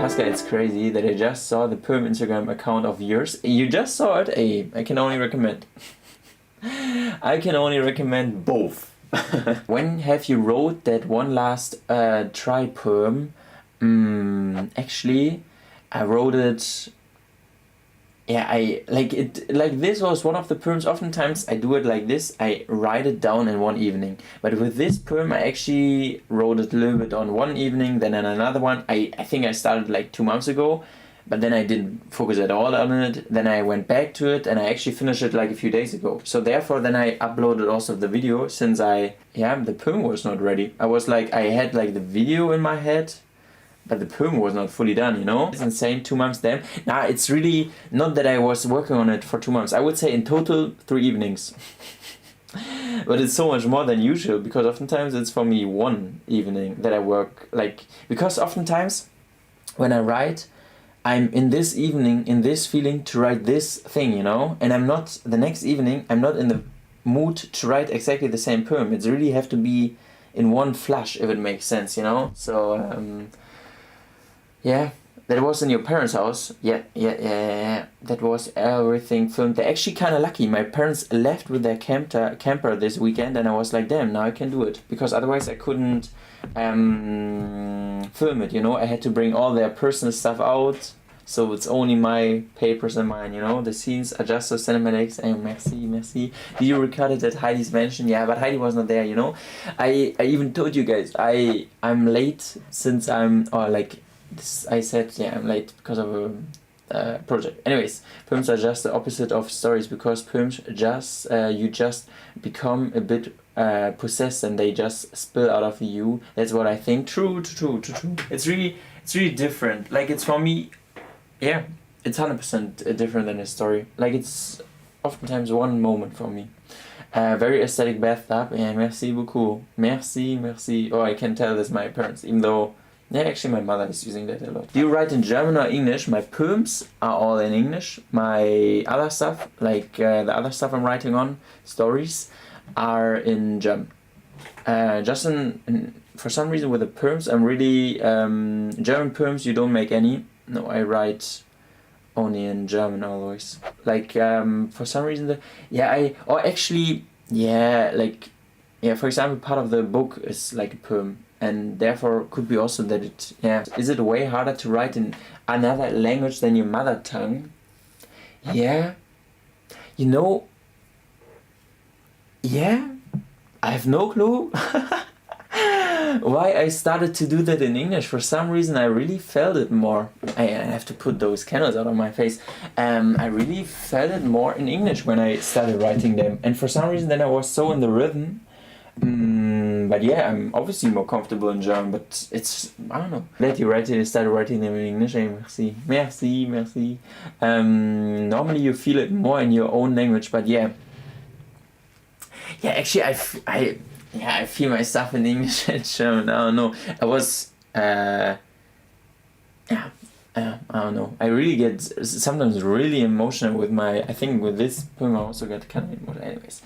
Pascal, it's crazy that I just saw the perm Instagram account of yours. You just saw it? I can only recommend. I can only recommend both. When have you wrote that one last try perm? Actually, I wrote it. Yeah, I like it. Like this was one of the perms. Oftentimes I do it like this. I write it down in one evening. But with this perm, I actually wrote it a little bit on one evening, then on another one. I think I started like 2 months ago, but then I didn't focus at all on it. Then I went back to it and I actually finished it like a few days ago. So therefore, then I uploaded also the video since the perm was not ready. I was like, I had like the video in my head, but the perm was not fully done, you know? It's insane, 2 months then. Nah, it's really not that I was working on it for 2 months. I would say in total 3 evenings. But it's so much more than usual because oftentimes it's for me 1 evening that I work. Like, because oftentimes when I write, I'm in this evening, in this feeling to write this thing, you know? And I'm not, the next evening, I'm not in the mood to write exactly the same perm. It's really have to be in one flush, if it makes sense, you know? So, yeah, that was in your parents' house. Yeah. That was everything filmed. They're actually kind of lucky. My parents left with their camper this weekend, and I was like, damn, now I can do it. Because otherwise I couldn't film it, you know. I had to bring all their personal stuff out. So it's only my papers and mine, you know. The scenes are just so cinematic. Merci. Did you record it at Heidi's mansion? Yeah, but Heidi was not there, you know. I even told you guys, I'm late since I said, yeah, I'm late because of a project. Anyways, perms are just the opposite of stories because perms just, you just become a bit possessed and they just spill out of you. That's what I think. True. It's really different. Like, it's for me, yeah, it's 100% different than a story. Like, it's oftentimes one moment for me. Very aesthetic bathtub. Yeah, merci beaucoup. Merci. Oh, I can tell this my parents, even though, yeah, actually my mother is using that a lot. Do you write in German or English? My perms are all in English. My other stuff, like the other stuff I'm writing on, stories, are in German. For some reason with the perms, I'm really, German perms you don't make any. No, I write only in German always. Like, for some reason, for example, part of the book is like a perm. And therefore could be also that is it way harder to write in another language than your mother tongue? Yeah. You know, yeah, I have no clue why I started to do that in English. For some reason I really felt it more. I have to put those candles out of my face. I really felt it more in English when I started writing them. And for some reason then I was so in the rhythm. But yeah, I'm obviously more comfortable in German, but it's, I don't know. Glad you started writing them in English. Merci. Normally you feel it more in your own language, but yeah. Yeah, actually I feel my stuff in English and German. I don't know. I don't know. I really get sometimes really emotional with I think with this poem I also got kind of emotional. Anyways.